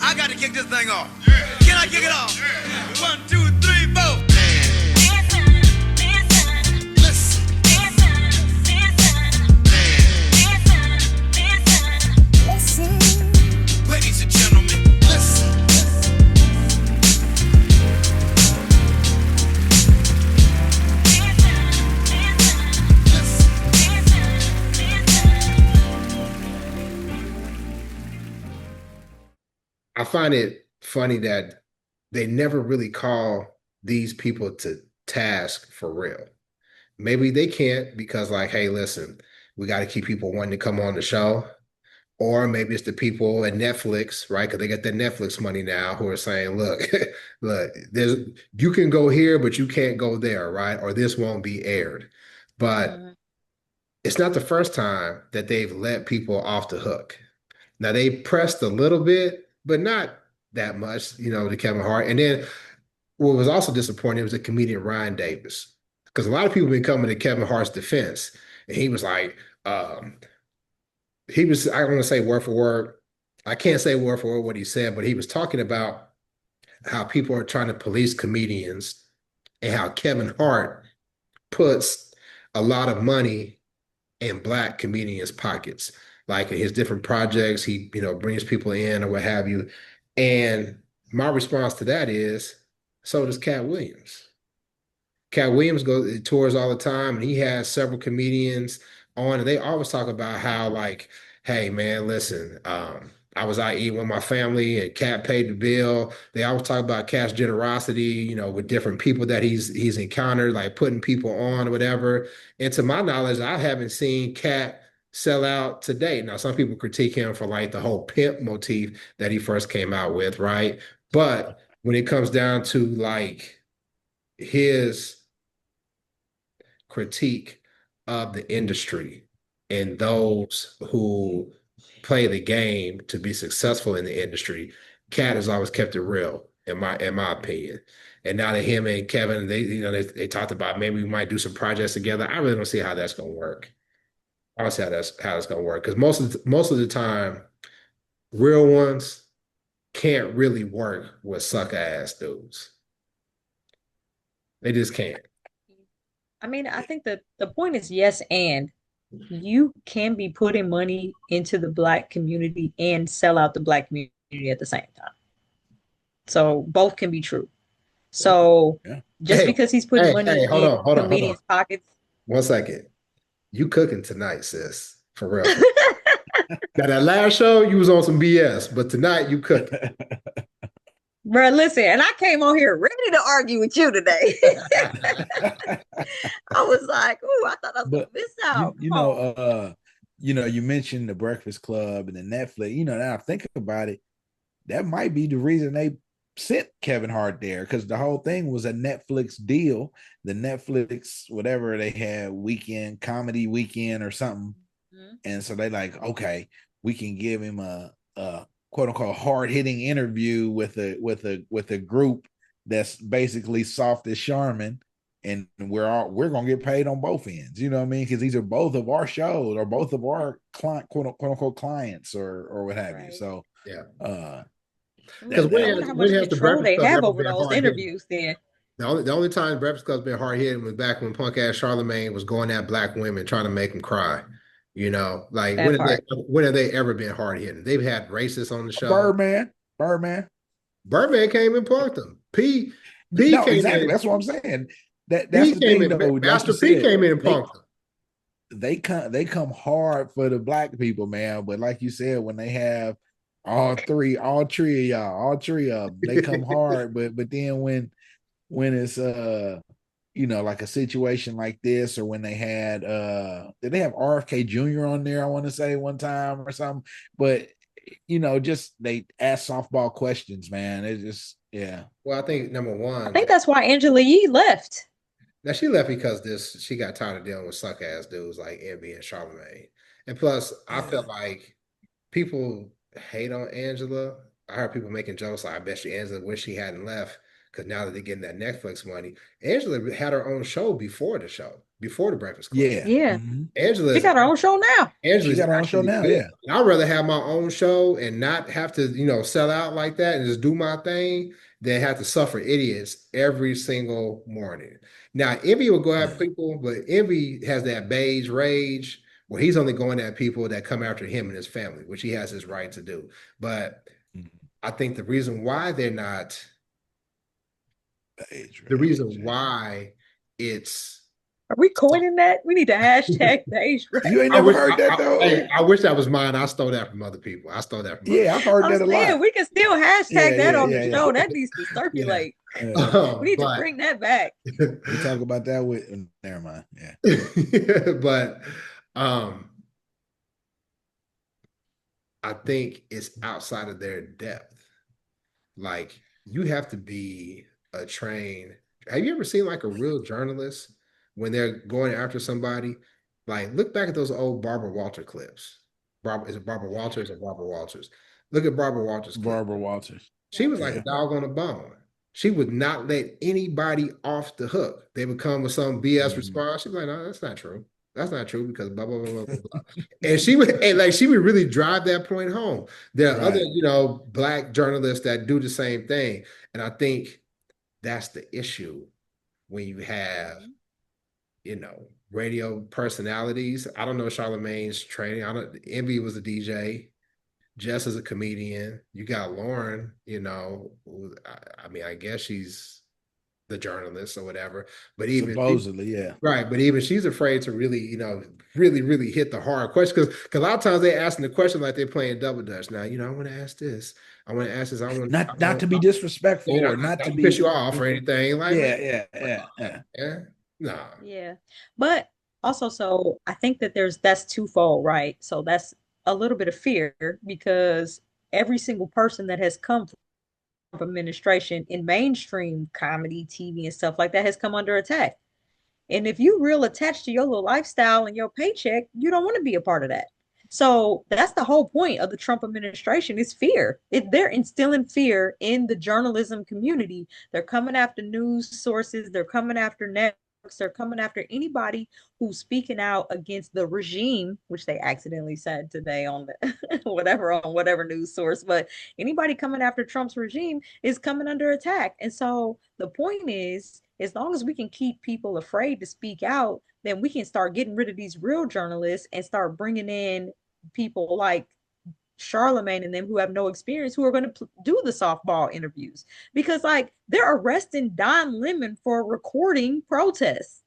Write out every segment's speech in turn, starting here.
I got to kick this thing off. Can I kick it off? 1, 2, 3, 4. Ladies and gentlemen, listen. I find it funny that they never really call these people to task for real. Maybe they can't because, like, hey, listen, we got to keep people wanting to come on the show. Or maybe it's the people at Netflix, right? Because they get their Netflix money now who are saying, look, look, you can go here, but you can't go there, right? Or this won't be aired. But it's not the first time that they've let people off the hook. Now they pressed a little bit, but not that much, to Kevin Hart. And then what was also disappointing was the comedian Ryan Davis. Because a lot of people have been coming to Kevin Hart's defense. And he was like, I don't want to say word for word. I can't say word for word what he said, but he was talking about how people are trying to police comedians and how Kevin Hart puts a lot of money in Black comedians' pockets. Like in his different projects, he, brings people in or what have you. And my response to that is, so does Katt Williams. Katt Williams tours all the time, and he has several comedians on, and they always talk about how, like, hey man, listen, I was out eating with my family and Katt paid the bill. They always talk about Katt's generosity, with different people that he's encountered, like putting people on or whatever. And to my knowledge, I haven't seen Katt sell out to date. Now, some people critique him for like the whole pimp motif that he first came out with, right? But when it comes down to like his critique of the industry and those who play the game to be successful in the industry, Katt has always kept it real, in my opinion. And now that him and Kevin, they talked about maybe we might do some projects together. I really don't see how that's gonna work. I don't see how that's gonna work because most of the time, real ones can't really work with suck ass dudes. They just can't. I mean, I think the point is yes, and you can be putting money into the Black community and sell out the Black community at the same time. So both can be true. So Yeah. just because he's putting money Hold in on. comedians' pockets. 1 second. You cooking tonight, sis. For real. Now that last show, you was on some BS, but tonight you cooking. Bro, listen, and I came on here ready to argue with you today. I was like, "Ooh, I thought I was gonna miss out." You mentioned the Breakfast Club and the Netflix. Now I think about it, that might be the reason they sent Kevin Hart there, because the whole thing was a Netflix deal. The Netflix, whatever they had, comedy weekend or something, and so they like, okay, we can give him a quote unquote hard hitting interview with a group that's basically soft as Charmin, and we're gonna get paid on both ends. You know what I mean? Because these are both of our shows or both of our quote unquote clients or what have you. So yeah. Because when how much control they have over those interviews then. The only time Breakfast Club's been hard hitting was back when punk ass Charlemagne was going at Black women trying to make them cry. Like when have they ever been hard hitting? They've had racists on the show. Birdman came and punked them. P no, came exactly. in. That's what I'm saying. That's the thing, though. Master P came in and punked them. They come hard for the Black people, man. But like you said, when they have all three of them, they come hard. But then when it's like a situation like this, or when they had did they have RFK Jr. on there, I want to say one time or something, but just they ask softball questions, man. It just Well, I think number one, I think that's why Angela Yee left. Now she left because she got tired of dealing with suck ass dudes like Envy and Charlemagne. And plus I felt like people hate on Angela. I heard people making jokes like, I bet you Angela wish she hadn't left. because now that they're getting that Netflix money, Angela had her own show, before the Breakfast Club. Yeah. Yeah. Mhm. She got her own show now. She Angela's got her own show actually now. good. Yeah. And I'd rather have my own show and not have to, sell out like that and just do my thing than have to suffer idiots every single morning. Now, Envy will go Yeah. at people, but Envy has that beige rage where he's only going at people that come after him and his family, which he has his right to do. But Mhm. I think the reason why they're not, Age the range. reason why it's, Are we coining that? We need to hashtag the age range. You ain't I never wish, heard that though? I wish that was mine. I stole that from other people. I stole that from other Yeah, I've heard I'm that a saying lot. we can still hashtag that on the Yeah. show. That needs to circulate. Yeah. We need to But bring that back. We talk about that with never mind. Yeah. but I think it's outside of their depth. Like, you have to be a trained. Have you ever seen like a real journalist when they're going after somebody? Like, look back at those old Barbara Walter clips. Is it Barbara Walters or Barbara Walters? Look at Barbara Walters clip. Barbara Walters. She was like Yeah. a dog on a bone. She would not let anybody off the hook. They would come with some BS Mhm. response. She's like, no, that's not true. That's not true because blah, blah, blah, blah, blah, blah. And she would really drive that point home. There are other, Right. Black journalists that do the same thing. And I think that's the issue when you have, radio personalities. I don't know Charlamagne's training. Envy was a DJ. Jess is a comedian. You got Lauren, I mean, I guess she's the journalist or whatever. But Supposedly, yeah. right, but even she's afraid to really, really, really hit the hard question because a lot of times they're asking the question like they're playing double dutch. Now, I want to ask this. I want to ask this. Not to be disrespectful or not to not be piss you off or anything. Like, yeah. no. Yeah. But also, so I think that that's twofold, right? So that's a little bit of fear because every single person that has come from administration in mainstream comedy, TV, and stuff like that has come under attack. And if you real attached to your little lifestyle and your paycheck, you don't want to be a part of that. So that's the whole point of the Trump administration is fear. They're instilling fear in the journalism community. They're coming after news sources. They're coming after networks. They're coming after anybody who's speaking out against the regime, which they accidentally said today on the whatever news source. But anybody coming after Trump's regime is coming under attack. And so the point is, as long as we can keep people afraid to speak out, then we can start getting rid of these real journalists and start bringing in people like Charlemagne and them who have no experience, who are going to do the softball interviews, because like they're arresting Don Lemon for recording protests.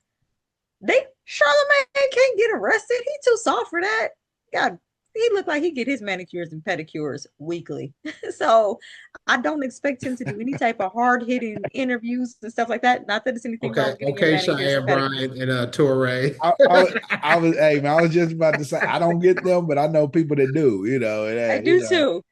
Charlemagne can't get arrested. He's too soft for that. God, he looked like he get his manicures and pedicures weekly. So I don't expect him to do any type of hard hitting interviews and stuff like that. Not that it's anything wrong with getting your manicures Cheyenne and pedicures. Bryant and Touré. I was just about to say I don't get them, but I know people that do. I do too.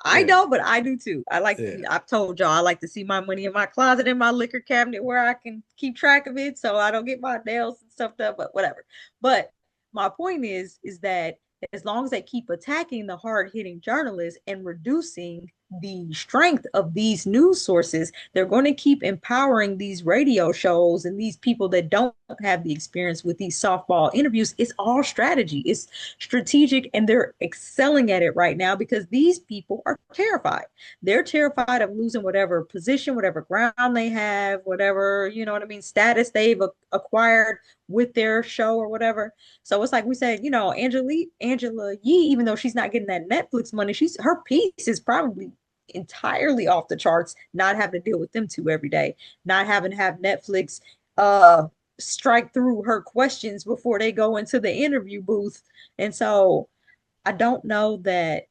I Yeah. don't, but I do too. I've told y'all I like to see my money in my closet in my liquor cabinet where I can keep track of it so I don't get my nails and stuff done, but whatever. But my point is that as long as they keep attacking the hard-hitting journalists and reducing the strength of these news sources, they're going to keep empowering these radio shows and these people that don't have the experience with these softball interviews. It's all strategy. It's strategic, and they're excelling at it right now because these people are terrified. They're terrified of losing whatever position, whatever ground they have, whatever, status they've acquired with their show or whatever. So it's like we said, Angela Yee, even though she's not getting that Netflix money, her piece is probably entirely off the charts, not having to deal with them two every day, not having to have Netflix strike through her questions before they go into the interview booth. And so I don't know that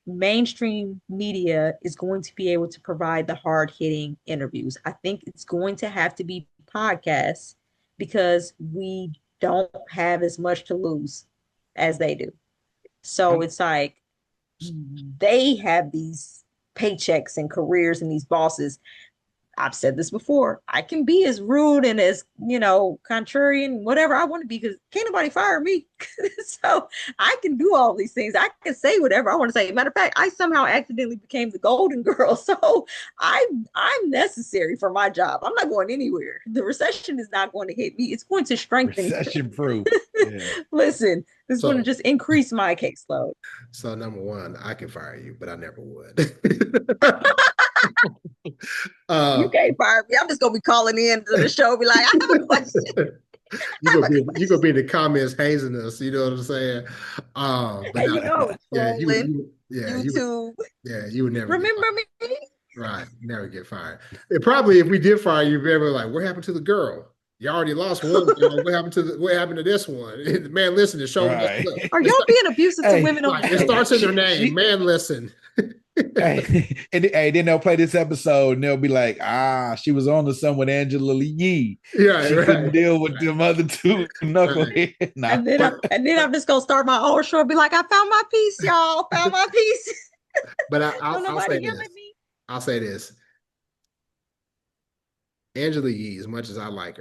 mainstream media is going to be able to provide the hard-hitting interviews. I think it's going to have to be podcasts because we don't have as much to lose as they do. So it's like they have these paychecks and careers and these bosses. I've said this before. I can be as rude and as, contrarian, whatever I want to be, because can't nobody fire me. So I can do all these things. I can say whatever I want to say. Matter of fact, I somehow accidentally became the golden girl. So I'm necessary for my job. I'm not going anywhere. The recession is not going to hit me. It's going to strengthen. Recession proof. Yeah. Listen, this is going to just increase my caseload. So number one, I can fire you, but I never would. You can't fire me. I'm just gonna be calling in to the show, be like, I have a question. You're gonna be in the comments hazing us, you know what I'm saying? But you would never remember me. Right, never get fired. And probably if we did fire you, we'd be like, what happened to the girl? You already lost one. What happened to this one? Man, listen, the show. Right. Are y'all being abusive to women? It starts in their name. Man, listen. And then they'll play this episode and they'll be like, she was on to some with Angela Yee. Yeah, she couldn't deal with them other two knuckleheads. Right. Nah. And then I'm just gonna start my own show and be like, I found my piece, y'all. Found my piece. But I'll say this. Angela Yee, as much as I like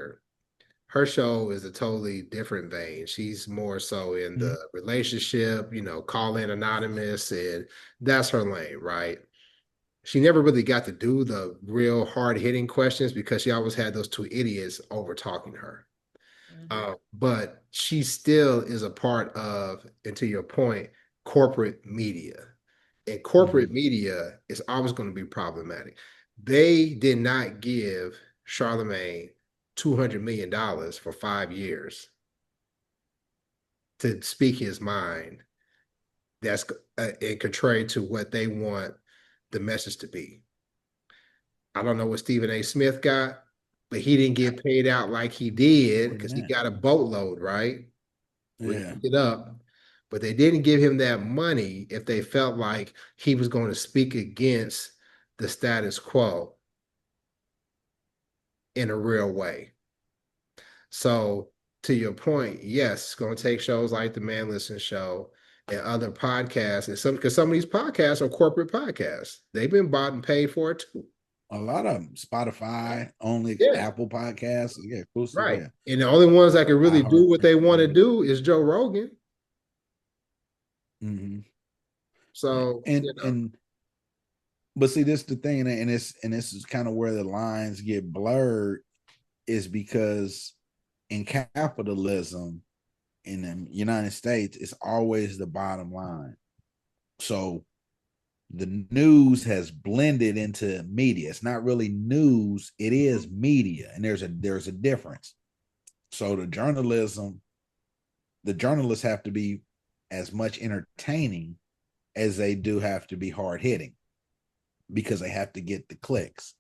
her show is a totally different vein. She's more so in the relationship, call in anonymous, and that's her lane, right? She never really got to do the real hard-hitting questions because she always had those two idiots over talking her. But she still is a part of, and to your point, corporate media. And corporate media is always going to be problematic. They did not give Charlemagne $200 million for 5 years to speak his mind. That's contrary to what they want the message to be. I don't know what Stephen A. Smith got, but he didn't get paid out like he did because he got a boatload, right? Yeah. It up, but they didn't give him that money if they felt like he was going to speak against the status quo in a real way. So to your point, yes, it's going to take shows like the Man Listen Show and other podcasts, and because some of these podcasts are corporate podcasts. They've been bought and paid for it too. A lot of them, Spotify, only Apple Podcasts, right. Yeah. And the only ones that can really do what they want to do is Joe Rogan. So but see, this is the thing, and this is kind of where the lines get blurred, is because in capitalism in the United States, it's always the bottom line. So the news has blended into media. It's not really news, it is media, and there's a difference. So the journalists have to be as much entertaining as they do have to be hard-hitting, because they have to get the clicks.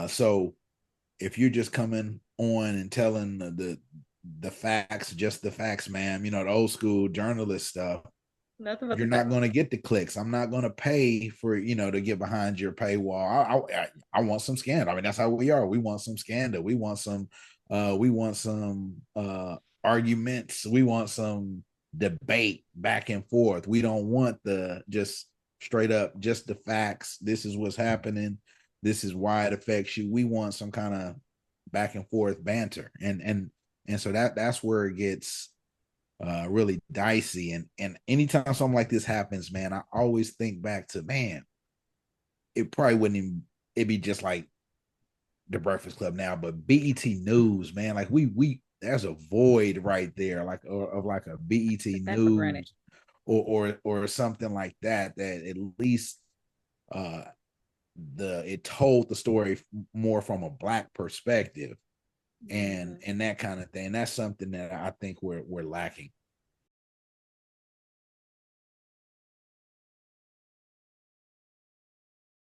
So if you're just coming on and telling the facts, just the facts, ma'am, the old school journalist stuff, you're not going to get the clicks. I'm not going to pay for, to get behind your paywall. I want some scandal. I mean, that's how we are. We want some scandal. We want some arguments. We want some debate back and forth. We don't want the just straight up, just the facts. This is what's happening. This is why it affects you. We want some kind of back and forth banter. And so that's where it gets really dicey. And anytime something like this happens, man, I always think back to, man, it probably wouldn't even, it'd be just like the Breakfast Club now, but BET News, man, like we there's a void right there, like of like a BET News or something like that at least it told the story more from a Black perspective and that kind of thing. That's something that I think we're lacking.